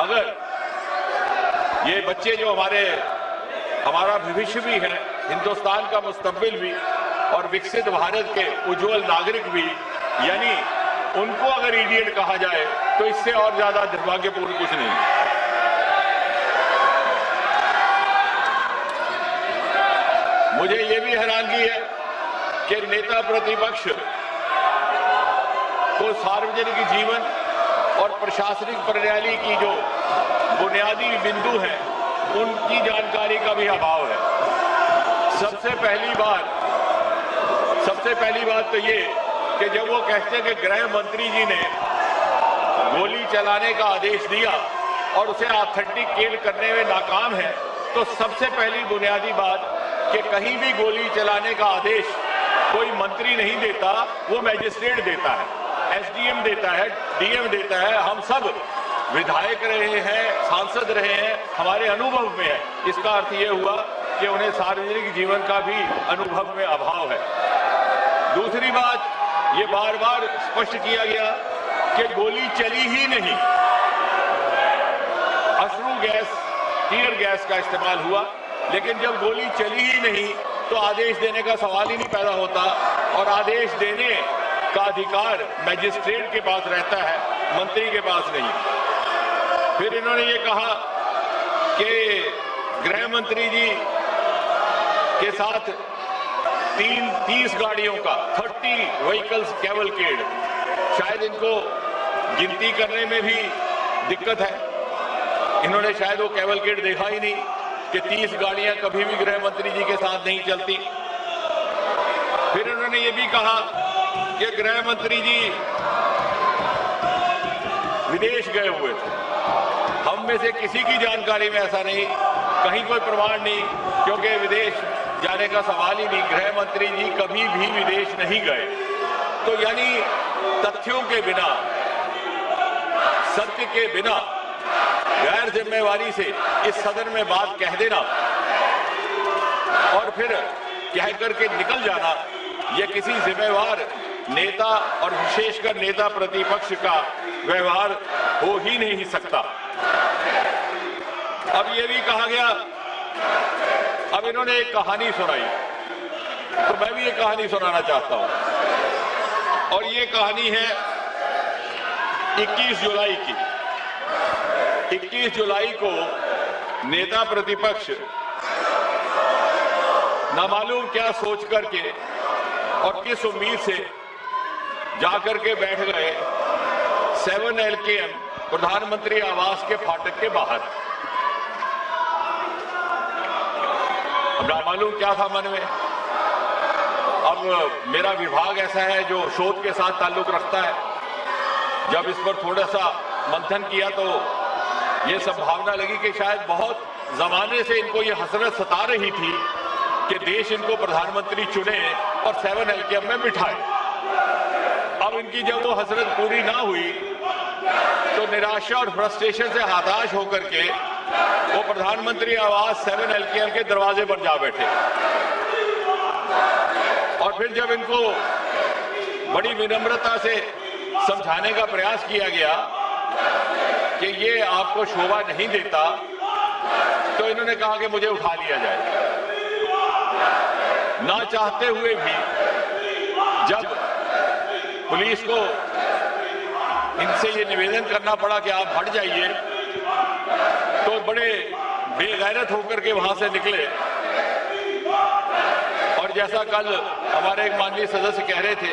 अगर ये बच्चे जो हमारा भविष्य भी है, हिंदुस्तान का मुस्तकबिल भी और विकसित भारत के उज्जवल नागरिक भी, यानी उनको अगर इडियट कहा जाए तो इससे और ज्यादा दुर्भाग्यपूर्ण कुछ नहीं। मुझे ये भी हैरानगी है कि नेता प्रतिपक्ष को सार्वजनिक जीवन और प्रशासनिक प्रणाली की जो बुनियादी बिंदु है उनकी जानकारी का भी अभाव है। सबसे पहली बात तो ये कि जब वो कहते हैं कि गृह मंत्री जी ने गोली चलाने का आदेश दिया और उसे ऑथेंटिकेट करने में नाकाम है, तो सबसे पहली बुनियादी बात कि कहीं भी गोली चलाने का आदेश कोई मंत्री नहीं देता, वो मैजिस्ट्रेट देता है, एसडीएम देता है, डीएम देता है। हम सब विधायक रहे हैं, सांसद रहे हैं, हमारे अनुभव में है। इसका अर्थ ये हुआ कि उन्हें सार्वजनिक जीवन का भी अनुभव में अभाव है। दूसरी बात, ये बार बार स्पष्ट किया गया कि गोली चली ही नहीं, अश्रु गैस, टीयर गैस का इस्तेमाल हुआ, लेकिन जब गोली चली ही नहीं तो आदेश देने का सवाल ही नहीं पैदा होता, और आदेश देने का अधिकार मैजिस्ट्रेट के पास रहता है, मंत्री के पास नहीं। फिर इन्होंने ये कहा कि गृह मंत्री जी के साथ 30 गाड़ियों का 30 व्हीकल्स कैवलकेड, शायद इनको गिनती करने में भी दिक्कत है। इन्होंने शायद वो कैवलकेड देखा ही नहीं कि 30 गाड़ियां कभी भी गृह मंत्री जी के साथ नहीं चलती। फिर इन्होंने ये भी कहा कि गृह मंत्री जी विदेश गए हुए थे। हम में से किसी की जानकारी में ऐसा नहीं, कहीं कोई प्रमाण नहीं, क्योंकि विदेश जाने का सवाल ही नहीं। गृह मंत्री जी कभी भी विदेश नहीं गए। तो यानी तथ्यों के बिना, सत्य के बिना गैर जिम्मेवारी से इस सदन में बात कह देना और फिर कह करके निकल जाना, यह किसी जिम्मेवार नेता और विशेषकर नेता प्रतिपक्ष का व्यवहार हो ही नहीं सकता। अब यह भी कहा गया, अब इन्होंने एक कहानी सुनाई, तो मैं भी एक कहानी सुनाना चाहता हूं, और ये कहानी है 21 जुलाई की। 21 जुलाई को नेता प्रतिपक्ष नामालूम क्या सोच करके और किस उम्मीद से जाकर के बैठ गए 7 LKM प्रधानमंत्री आवास के फाटक के बाहर। अब नामालूम क्या था मन में। अब मेरा विभाग ऐसा है जो शोध के साथ ताल्लुक रखता है। जब इस पर थोड़ा सा मंथन किया तो ये संभावना लगी कि शायद बहुत जमाने से इनको ये हसरत सता रही थी कि देश इनको प्रधानमंत्री चुने और 7 LKM में बिठाए। अब इनकी जब वो हसरत पूरी ना हुई तो निराशा और फ्रस्ट्रेशन से हताश होकर के वो प्रधानमंत्री आवास 7 LKM के दरवाजे पर जा बैठे। और फिर जब इनको बड़ी विनम्रता से समझाने का प्रयास किया गया कि ये आपको शोभा नहीं देता, तो इन्होंने कहा कि मुझे उठा लिया जाए। ना चाहते हुए भी जब पुलिस को इनसे ये निवेदन करना पड़ा कि आप हट जाइए, तो बड़े बेगैरत होकर के वहां से निकले। और जैसा कल हमारे एक माननीय सदस्य कह रहे थे,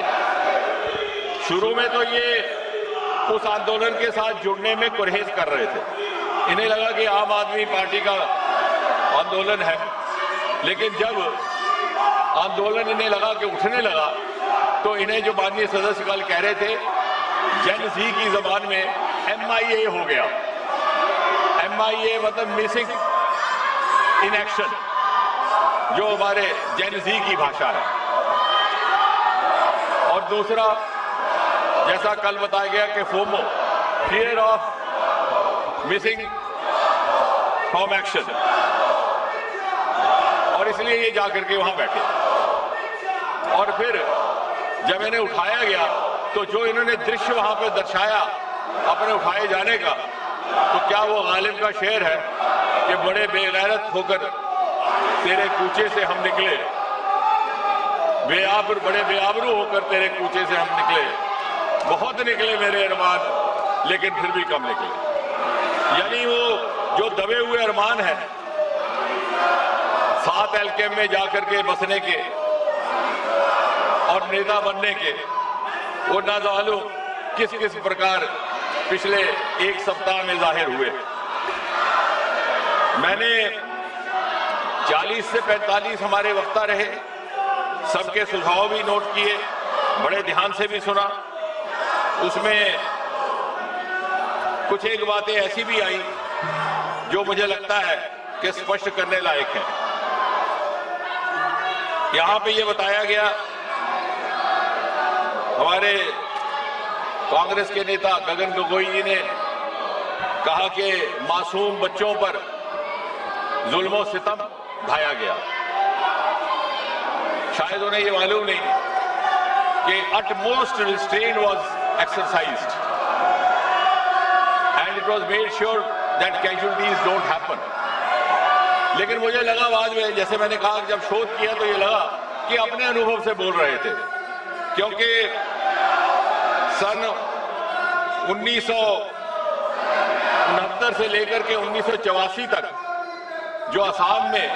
शुरू में तो ये उस आंदोलन के साथ जुड़ने में गुरेज कर रहे थे। इन्हें लगा कि आम आदमी पार्टी का आंदोलन है, लेकिन जब आंदोलन इन्हें लगा कि उठने लगा, तो इन्हें जो माननीय सदस्य कल कह रहे थे, जेन ज़ी की जबान में MIA हो गया। MIA मतलब मिसिंग इन एक्शन, जो हमारे जेन ज़ी की भाषा है। और दूसरा, जैसा कल बताया गया कि FOMO, fear of missing from action, और इसलिए ये जाकर के वहां बैठे। और फिर जब इन्हें उठाया गया तो जो इन्होंने दृश्य वहां पर दर्शाया अपने उठाए जाने का, तो क्या वो गालिब का शेर है कि बड़े बेगैरत होकर तेरे कूचे से हम निकले, बड़े बेआबरू होकर तेरे कूचे से हम निकले, बहुत निकले मेरे अरमान लेकिन फिर भी कम निकले। यानी वो जो दबे हुए अरमान है 7 एलकेएम में जाकर के बसने के और नेता बनने के, वो ना जालू किस किस प्रकार पिछले एक सप्ताह में जाहिर हुए। मैंने 40 से 45 हमारे वक्ता रहे, सबके सुझाव भी नोट किए, बड़े ध्यान से भी सुना। उसमें कुछ एक बातें ऐसी भी आई जो मुझे लगता है कि स्पष्ट करने लायक है। यहां पे ये बताया गया, हमारे कांग्रेस के नेता गगन गोगोई जी ने कहा कि मासूम बच्चों पर जुल्म और सितम ढाया गया। शायद उन्हें ये मालूम नहीं कि utmost restraint was exercised and it was made sure that casualties don't happen. लेकिन मुझे लगा बाद में, जैसे मैंने कहा, जब शोध किया तो ये लगा कि अपने अनुभव से बोल रहे थे, क्योंकि सन 1969 से लेकर के 1984 तक जो असम में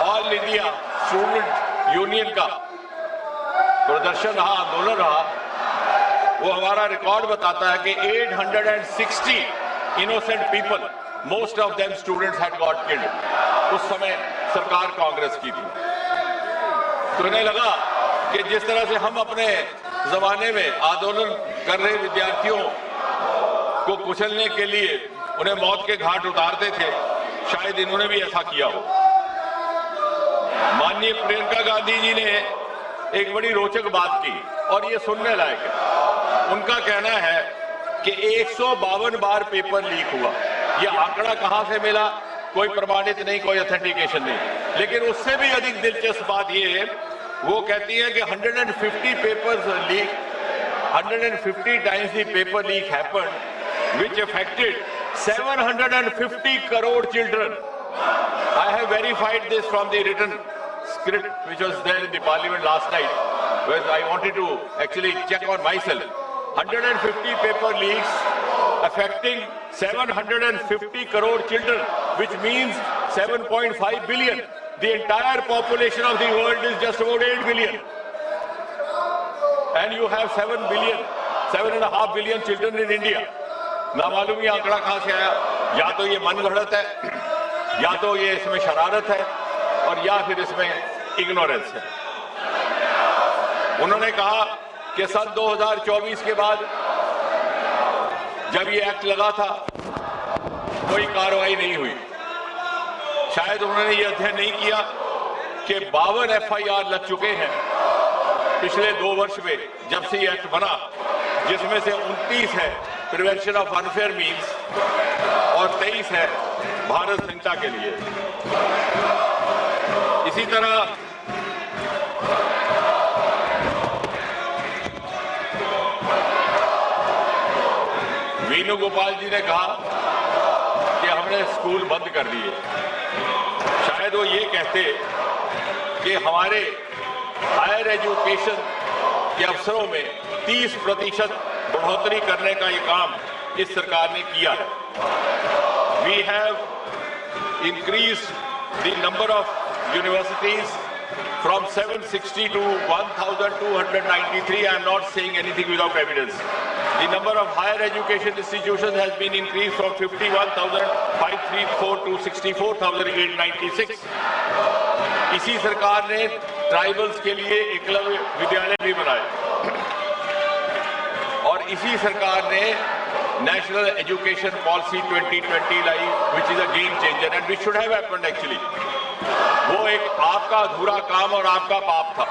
ऑल इंडिया स्टूडेंट यूनियन का प्रदर्शन रहा, आंदोलन रहा, वो हमारा रिकॉर्ड बताता है कि 860 innocent people, most of them students had got killed. उस समय सरकार कांग्रेस की थी। तो इन्हें लगा कि जिस तरह से हम अपने जमाने में आंदोलन कर रहे विद्यार्थियों को कुचलने के लिए उन्हें मौत के घाट उतारते थे, शायद इन्होंने भी ऐसा किया हो। माननीय प्रियंका गांधी जी ने एक बड़ी रोचक बात की और ये सुनने लायक है। उनका कहना है कि 152 बार पेपर लीक हुआ। ये आंकड़ा कहां से मिला, कोई प्रमाणित नहीं, कोई ऑथेंटिकेशन नहीं। लेकिन उससे भी अधिक दिलचस्प बात ये है, वो कहती है कि 150 papers leak, 150 times the paper leak happened, which affected 750 crore children. I have verified this from the written script which was there in the parliament last night, where I wanted to actually check on myself. 150 paper leaks affecting 750 crore children, which means 7.5 billion. The entire population of the world is just about 8 billion. And you have 7 billion, 7.5 billion children in India. ना मालूम ये आंकड़ा कहां से आया। या तो ये मनगढ़ंत है, या तो ये इसमें शरारत है, और या फिर इसमें इग्नोरेंस है। उन्होंने कहा कि सन 2024 के बाद जब ये एक्ट लगा था कोई कार्रवाई नहीं हुई। शायद उन्होंने ये अध्ययन नहीं किया कि 52 FIR लग चुके हैं पिछले 2 वर्ष में जब से ये एक्ट बना, जिसमें से 29 है प्रिवेंशन ऑफ अनफेयर मीन्स और 23 है भारत संहिता के लिए। इसी तरह वेणुगोपाल जी ने कहा कि हमने स्कूल बंद कर दिए। शायद वो ये कहते कि हमारे हायर एजुकेशन के अवसरों में 30% बढ़ोतरी करने का ये काम इस सरकार ने किया है। We have increased the number of universities from 760 to 1,293. I am not saying anything without evidence. The number of higher education institutions has been increased from 51,534 to 64,896. इसी सरकार ने ट्राइबल्स के लिए एकलव्य विद्यालय भी बनाए और इसी सरकार ने national education policy 2020 lie, which is a game changer and which should have happened actually. वो एक आपका अधूरा काम और आपका पाप था।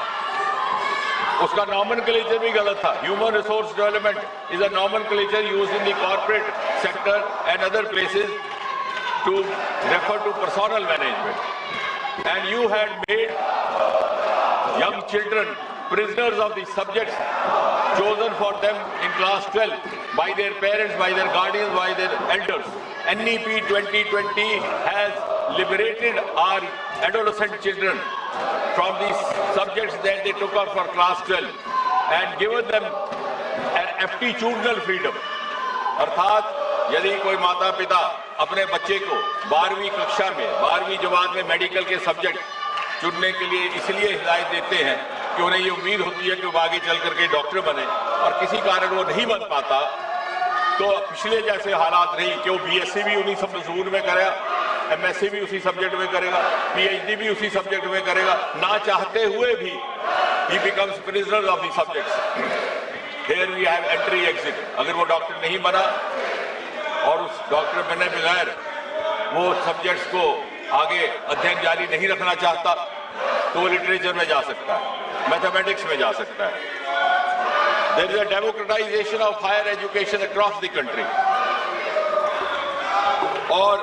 उसका नॉमेनक्लेचर भी गलत था। Human resource development is a nomenclature used in the corporate sector and other places to refer to personal management and you had made young children prisoners of the subjects chosen for them in class 12 by their parents, by their guardians, by their elders. NEP 2020 has liberated our adolescent children from these subjects that they took up for class 12 and given them an aptitudinal freedom. अर्थात यदि कोई माता पिता अपने बच्चे को 12वीं कक्षा में 12वीं जमात में मेडिकल के सब्जेक्ट चुनने के लिए इसलिए हिदायत देते हैं कि उन्हें ये उम्मीद होती है कि वो आगे चल करके डॉक्टर बने, और किसी कारण वो नहीं बन पाता, तो पिछले जैसे हालात नहीं कि वो बीएससी भी उन्हीं सब मजमून में करेगा, एमएससी भी उसी सब्जेक्ट में करेगा, पीएचडी भी उसी सब्जेक्ट में करेगा, ना चाहते हुए भी he becomes prisoner of the subjects. Here we have entry exit. अगर वो डॉक्टर नहीं बना और उस डॉक्टर बने बगैर वो सब्जेक्ट्स को आगे अध्ययन जारी नहीं रखना चाहता, तो वो लिटरेचर में जा सकता है, मैथमेटिक्स में जा सकता है. There is a democratization of higher education across the country. और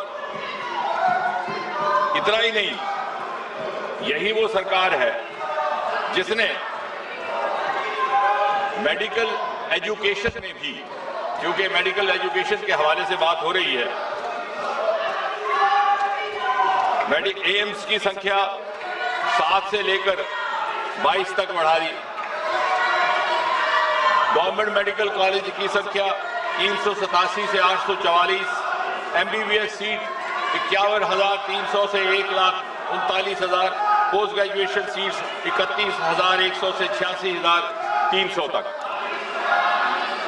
इतना ही नहीं, यही वो सरकार है जिसने मेडिकल एजुकेशन में भी, क्योंकि मेडिकल एजुकेशन के हवाले से बात हो रही है, एम्स की संख्या 7 से लेकर 22 तक बढ़ा दी. गवर्नमेंट मेडिकल कॉलेज की संख्या 387 से 844, एमबीबीएस सीट 51,300 से 1,39,000, पोस्ट ग्रेजुएशन सीट्स 31,100 से 86,300 तक.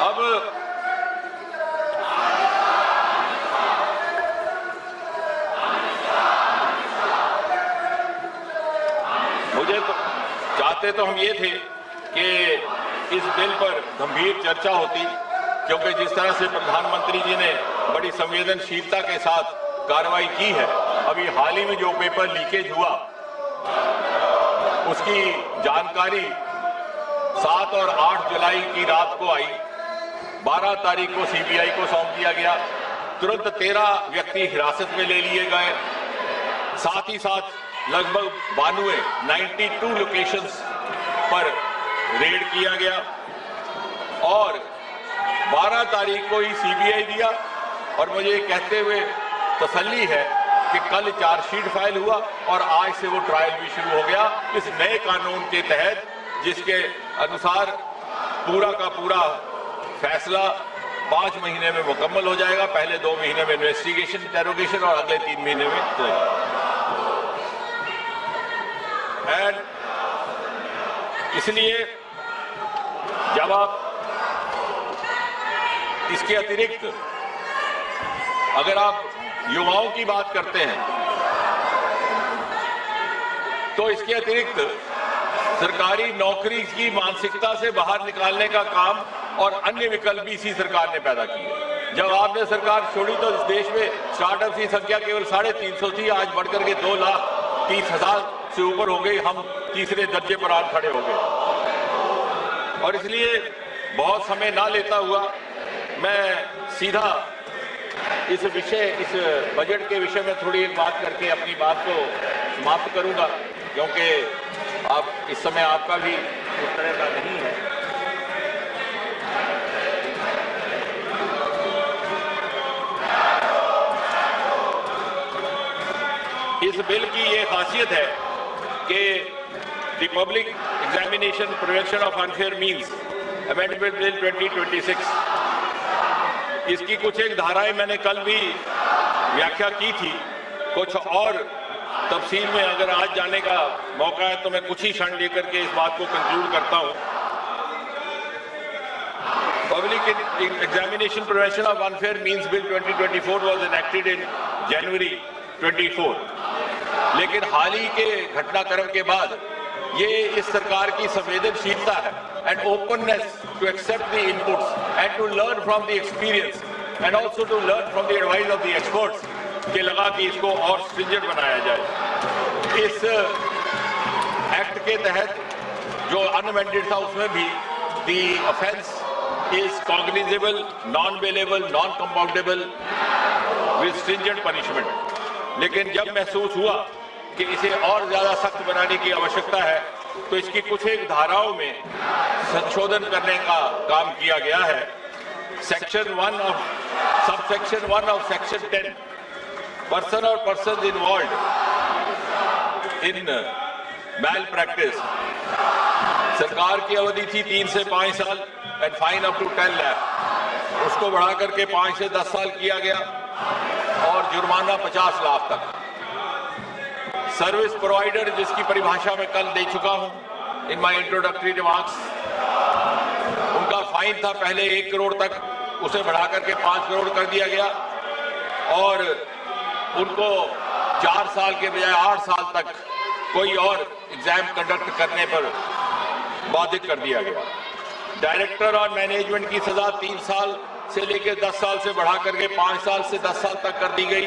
अब मुझे तो चाहते तो हम ये थे कि इस बिल पर गंभीर चर्चा होती, क्योंकि जिस तरह से प्रधानमंत्री जी ने बड़ी संवेदनशीलता के साथ कार्रवाई की है, अभी हाल ही में जो पेपर लीकेज हुआ उसकी जानकारी 7 और 8 जुलाई की रात को आई. 12 तारीख को सीबीआई को सौंप दिया गया. तुरंत 13 व्यक्ति हिरासत में ले लिए गए. साथ ही साथ लगभग 92 लोकेशंस पर रेड किया गया और 12 तारीख को ही सीबीआई दिया. और मुझे कहते हुए तसल्ली है कि कल चार्जशीट फाइल हुआ और आज से वो ट्रायल भी शुरू हो गया इस नए कानून के तहत, जिसके अनुसार पूरा का पूरा फैसला 5 महीने में मुकम्मल हो जाएगा. पहले 2 महीने में इन्वेस्टिगेशन, इंटेरोगेशन और अगले 3 महीने में एंड इसलिए जब आप इसके अतिरिक्त अगर आप युवाओं की बात करते हैं तो इसके अतिरिक्त सरकारी नौकरी की मानसिकता से बाहर निकालने का काम और अन्य विकल्प भी इसी सरकार ने पैदा किए. जब आपने सरकार छोड़ी तो इस देश में स्टार्टअप की संख्या केवल 350 थी, आज बढ़कर के 2,30,000 से ऊपर हो गई. हम तीसरे दर्जे पर आज खड़े हो गए. और इसलिए बहुत समय ना लेता हुआ मैं सीधा इस बजट के विषय में थोड़ी एक बात करके अपनी बात को समाप्त करूंगा, क्योंकि आप इस समय आपका भी उस तरह का नहीं है. इस बिल की ये खासियत है कि the public examination prevention of unfair means amendment bill 2026, इसकी कुछ एक धाराएं मैंने कल भी व्याख्या की थी. कुछ और तफसील में अगर आज जाने का मौका है तो मैं कुछ ही क्षण लेकर के इस बात को कंक्लूड करता हूं. Public examination prevention of unfair means bill 2024 was enacted in January 24, लेकिन हाल ही के घटनाक्रम के बाद ये इस सरकार की संवेदनशीलता है and openness to accept the inputs and to learn from the experience and also to learn from the advice of the experts के लगा कि इसको और स्ट्रिंजेंट बनाया जाए. इस एक्ट के तहत जो अनअमेंडेड था उसमें भी the offence is cognizable, non bailable, non compoundable with stringent punishment. लेकिन जब महसूस हुआ कि इसे और ज्यादा सख्त बनाने की आवश्यकता है तो इसकी कुछ एक धाराओं में संशोधन करने का काम किया गया है। Section 1 of subsection 1 of section 10 person और person involve in malpractice, सरकार की अवधि थी 3 से 5 साल and fine up to 10 lakh, उसको बढ़ा करके 5 से 10 साल किया गया और जुर्माना 50 लाख तक। सर्विस प्रोवाइडर, जिसकी परिभाषा मैं कल दे चुका हूं इन माय इंट्रोडक्टरी रिमार्क्स, उनका फाइन था पहले 1 करोड़ तक, उसे बढ़ा करके 5 करोड़ कर दिया गया और उनको 4 साल के बजाय 8 साल तक कोई और एग्जाम कंडक्ट करने पर बाधित कर दिया गया। डायरेक्टर और मैनेजमेंट की सजा 3 साल से लेकर 10 साल से बढ़ा करके 5 साल से 10 साल तक कर दी गई।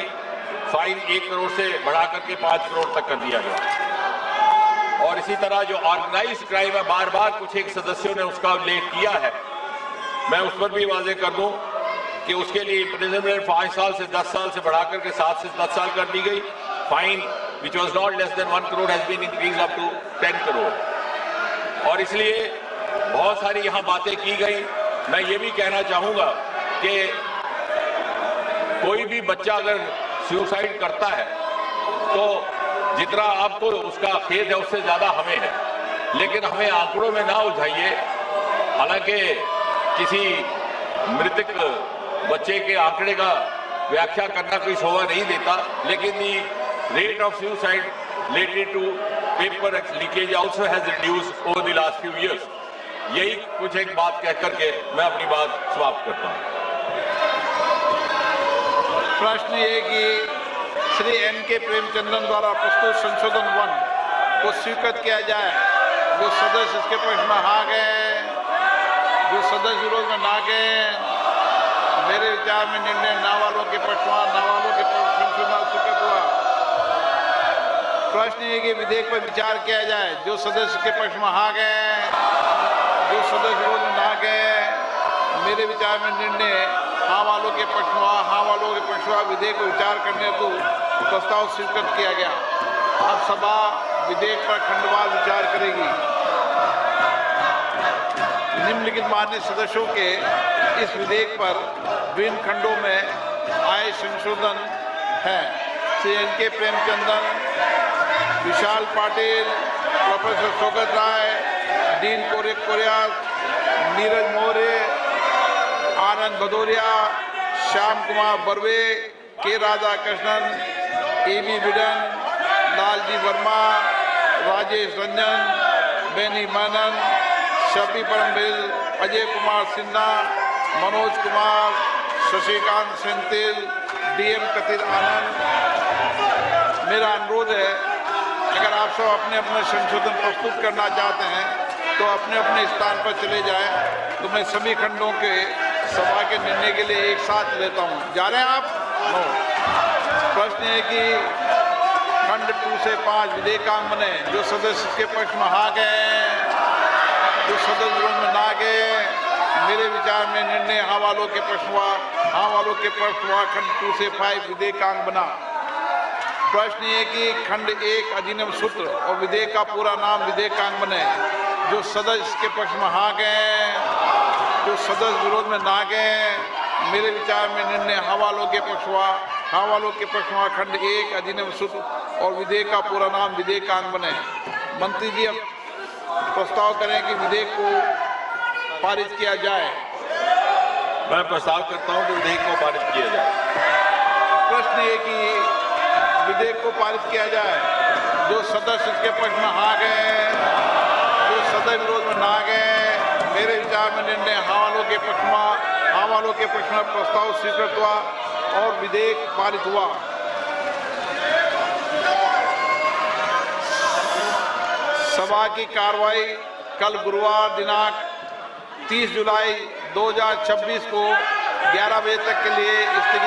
फाइन 1 करोड़ से बढ़ा करके 5 करोड़ तक कर दिया गया। और इसी तरह जो ऑर्गेनाइज्ड क्राइम है, बार बार कुछ एक सदस्यों ने उसका उल्लेख किया है, मैं उस पर भी वाजे कर दूं कि उसके लिए इम्प्रिजनमेंट 5 साल से 10 साल से बढ़ा करके 7 से 10 साल कर दी गई। Fine which was not less than 1 crore has been increase up to 10 crore. और इसलिए बहुत सारी यहाँ बातें की गई। मैं ये भी कहना चाहूंगा कि कोई भी बच्चा अगर सुसाइड करता है तो जितना आपको उसका खेद है उससे ज्यादा हमें है, लेकिन हमें आंकड़ों में ना उलझाइए। हालांकि किसी मृतक बच्चे के आंकड़े का व्याख्या करना कोई शोभा नहीं देता, लेकिन the rate of suicide related to paper leakage also has reduced over the last few years. यही कुछ एक बात कह करके मैं अपनी बात समाप्त करता हूं। प्रश्न ये कि श्री N.K. प्रेमचंद्रन द्वारा प्रस्तुत संशोधन 1 को स्वीकृत किया जाए। जो सदस्य इसके पक्ष में हाँ गए, जो सदस्य विरोध में ना गए, मेरे विचार में निर्णय ना वालों के पक्ष में, ना वालों के पक्ष संशोधन स्वीकृत हुआ। प्रश्न ये कि विधेयक पर विचार किया जाए। जो सदस्य के पक्ष में हाँ गए, जो सदस्य विरोध में ना गए, मेरे विचार में निर्णय हाँ वालों के पक्ष में, हाँ वालों के पक्ष में विधेयक को विचार करने हेतु प्रस्ताव स्वीकृत किया गया। अब सभा विधेयक पर खंडवार विचार करेगी। निम्नलिखित मान्य सदस्यों के इस विधेयक पर विभिन्न खंडों में आए संशोधन हैं। श्री N.K. प्रेमचंद्रन, विशाल पाटिल, प्रोफेसर शौकत राय, डीन कोरिया, नीरज मौर्य, आनंद भदौरिया, श्याम कुमार बर्वे, के राधाकृष्णन, A.B. बिडन, लालजी वर्मा, राजेश रंजन, बेनी मेनन, शफी परमबिल, अजय कुमार सिन्हा, मनोज कुमार, शशिकांत सेंथिल, D.M. कथिर आनंद। मेरा अनुरोध है, अगर आप सब अपने अपने संशोधन प्रस्तुत करना चाहते हैं तो अपने अपने स्थान पर चले जाएं, तो मैं सभी खंडों के सभा के निर्णय के लिए एक साथ लेता हूं। जा रहे हैं आप? नो। प्रश्न है कि खंड 2 से 5 विधेयकांग बने। जो सदस्य के पक्ष में हाँ गए, जो सदस्य विरोध में ना गए, मेरे विचार में निर्णय हाँ वालों के पक्ष हुआ, हाँ वालों के पक्ष हुआ। खंड 2 से 5 विधेयकांग बना। प्रश्न ये कि खंड 1 अधिनियम सूत्र और विधेयक का पूरा नाम विधेयकांग बने। जो सदस्य के पक्ष में हाँ गए, जो सदस्य विरोध में ना गए, मेरे विचार में निर्णय हाँ वालों के पक्ष हुआ, हाँ वालों के पक्ष हुआ। खंड 1 अधिनियम सूत्र और विधेयक का पूरा नाम विधेयकांग बने। मंत्री जी अब प्रस्ताव करें कि विधेयक को पारित किया जाए। मैं प्रस्ताव करता हूं कि विधेयक को पारित किया जाए। प्रश्न है कि विधेयक को पारित किया जाए। जो सदस्य इसके पक्ष में हाँ गए, जो सदस्य विरोध में ना गए, मेरे विचार में निर्णय हाँ वालों के पक्ष में, हाँ वालों के पक्ष में प्रस्ताव स्वीकृत हुआ और विधेयक पारित हुआ। सभा की कार्रवाई कल गुरुवार दिनांक 30 जुलाई 2026 को 11 बजे तक के लिए स्थगित